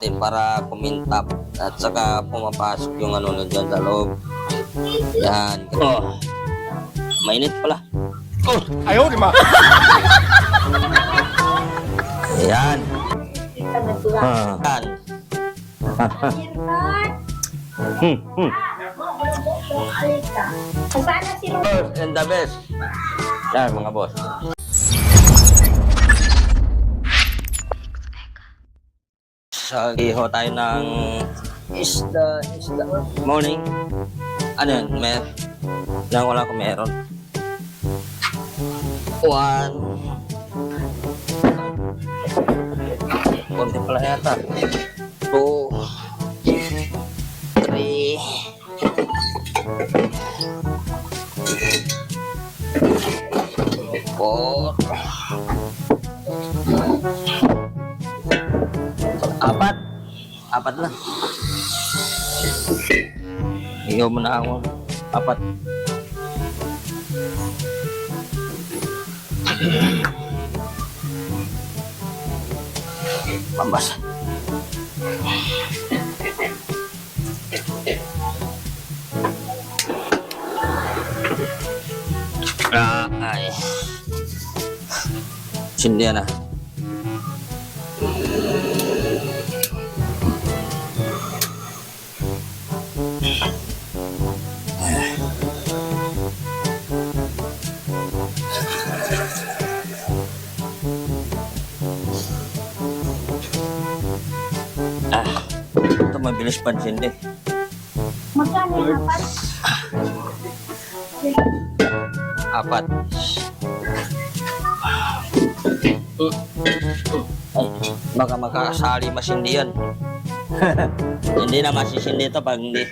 para kumintap at saka pumapasok yung ano na dyan sa loob. Yan. Oh, mainit pala. Oh, ayaw di ma. Yan. Yan. And the best. Yan mga boss. Iho tayo ng isda. Morning. Ano yan? Lang wala kung meron. 1. Konti pala yata. 2. 3. 4. 4 na. Iyaw mo na ako. 4. Pambasa. Ay. Sindihan na. Ito mabilis pansin din. Magkano yung 4? 4. Ay, baka makasali masindi yan. Hindi na masisindi ito pag hindi.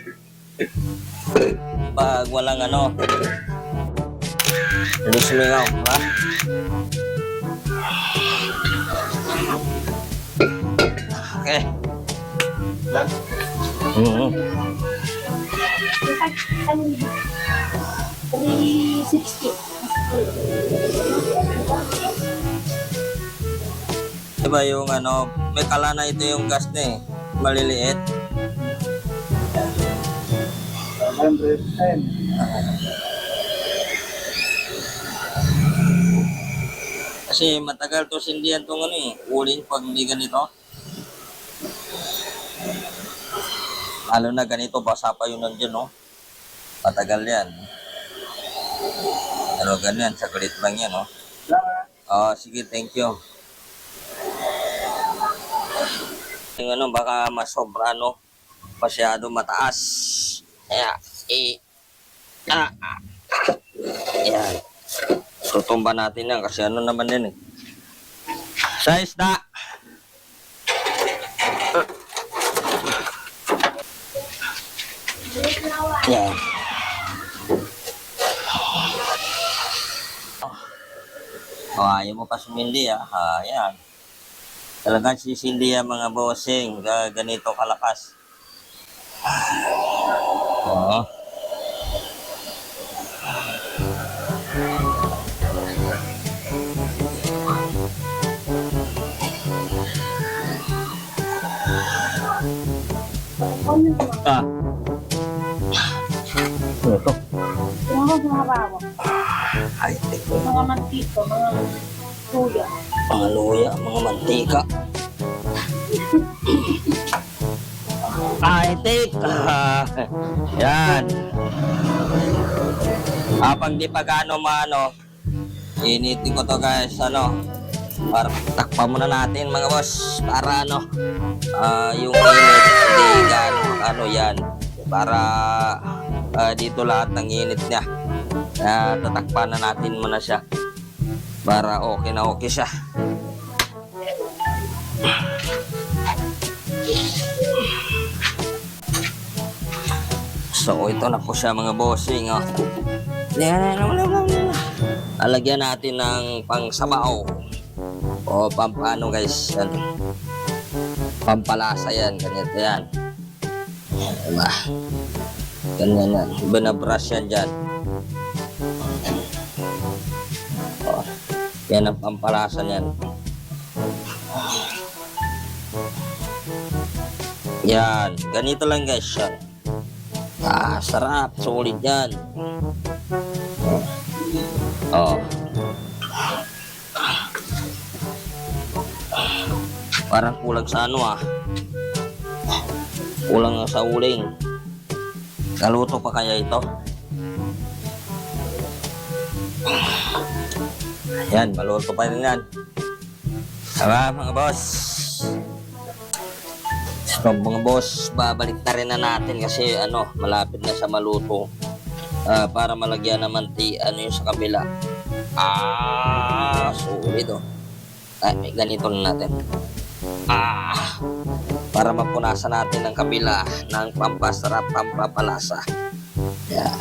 Pag walang ano. Hindi sumingaw, ha? Okay. Mm-hmm. 360. Diba yung ano, may kalana ito yung gas na eh. Maliliit. 110. Kasi matagal to sindihan tong ano eh. Uling pag hindi ganito. Lalo na ganito, basa pa yun nandiyan, no? Matagal yan. Pero ganyan, saglit lang yan, no? Sige, thank you. Yung ano, baka masobra, no? Masyado mataas. Kaya, yan. Tutumba natin yan kasi ano naman din eh. Sa isda. Yan. Ayaw mo pa sumindi ah. Yan. Talagang sisindi yan mga bossing. Ganito kalakas. Ito. Yung mga bawa. Ay, teko. Mga mantito, mga luya. Mga luya, mga mantika. Ay, teka. Yan. Pag di pa gaano maano, initin ko to guys, ano, para takpan muna natin mga boss, para ano, yung init, hindi gaano, ano yan, para dito lahat ng init niya. Tatakpan na natin muna siya para okay na okay siya. So ito na po siya mga bossing. Alagyan natin ng pangsabaw o pampano guys, yan. Pampalasa yan, ganito yan. Diba? Ganyan yan, binabrush yan dyan. Yan ang pampalasa niyan. Yan, ganito lang guys yan. Sarap, solid yan. Oh. Parang kulang sa ano kulang sa uling. Naluto pa kaya ito? Yan, maluto pa rin yan. Tara mga boss. So mga boss, babalik na rin na natin kasi malapit na siya maluto. Para malagyan naman yung sa kabila. Sulit may ganito na natin. Para mapunasan natin ang kabila ng pampasarap, pampapalasa. Yeah.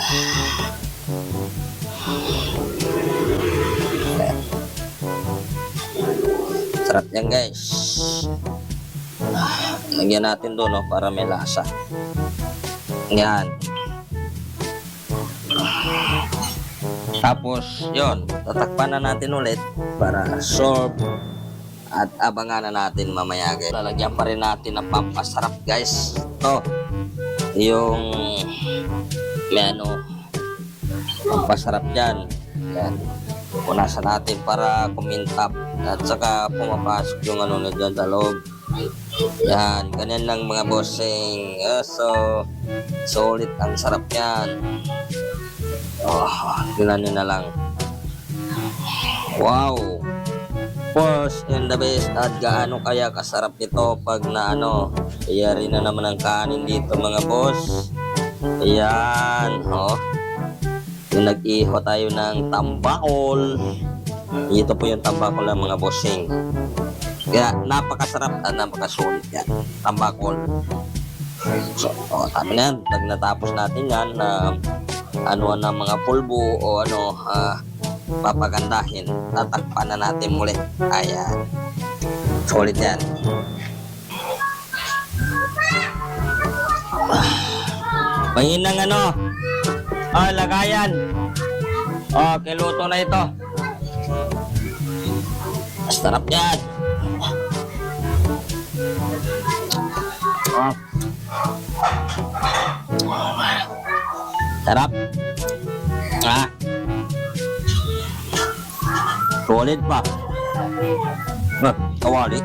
Sarap yan guys. Lagyan natin doon para may lasa. Yan. Tapos yon, tatakpan na natin ulit para solve at abangan na natin mamaya guys. Lalagyan pa rin natin ng pampasarap guys. Ito yung may pampasarap dyan. Yan. Punasan natin para kumintap at saka pumapasok yung na dyan sa loob. Yan, ganyan lang mga bossing. So solid, ang sarap yan. Tingnan nyo na lang. Wow, first and the best. At gaano kaya kasarap nito pag iyari na naman ang kanin dito mga boss. Ayan, yung nag-iho tayo ng tambakol. Ito po yung tambakol ng mga bossing. Kaya napakasarap at napakasulit yan, tambakol. So, tama na yan. Pag natapos natin yan na ng mga pulbo o papagandahin, tatakpan na natin muli. Ayan, solid yan. Mahinang lagayan. Kiluto na ito. Sarap yan. Sarap. Solid pa. Kawali.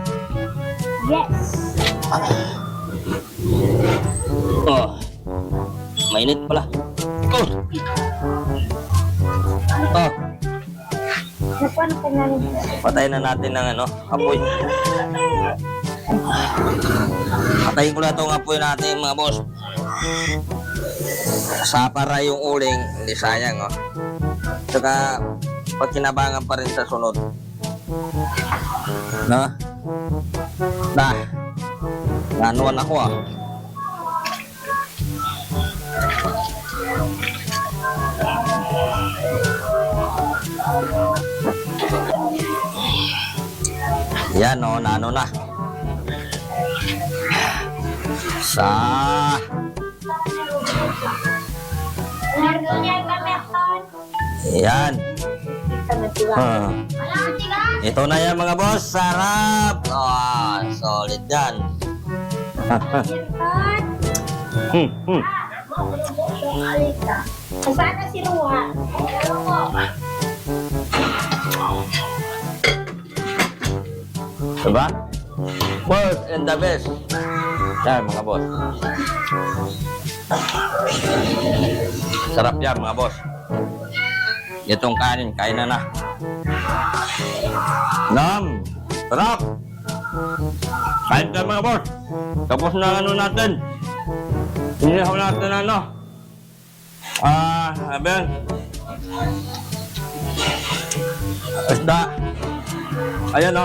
Yes. Mainit pala. Patayin na natin ng apoy. Patayin ko na itong apoy natin mga boss. Para yung uling, hindi sayang Saka pagkinabangan pa rin sa sunod. Nanuan ako Yan nano na. Yan. Ito na yan mga boss. Sarap. Solid yan. Saan na si Ruha? Diba? First and the best. Yan mga boss. Sarap yan mga boss. Itong kanin, kain na. Sarap. Kain ka mga boss. Tapos na natin. Inihaw natin sabihan. Isda. Ayan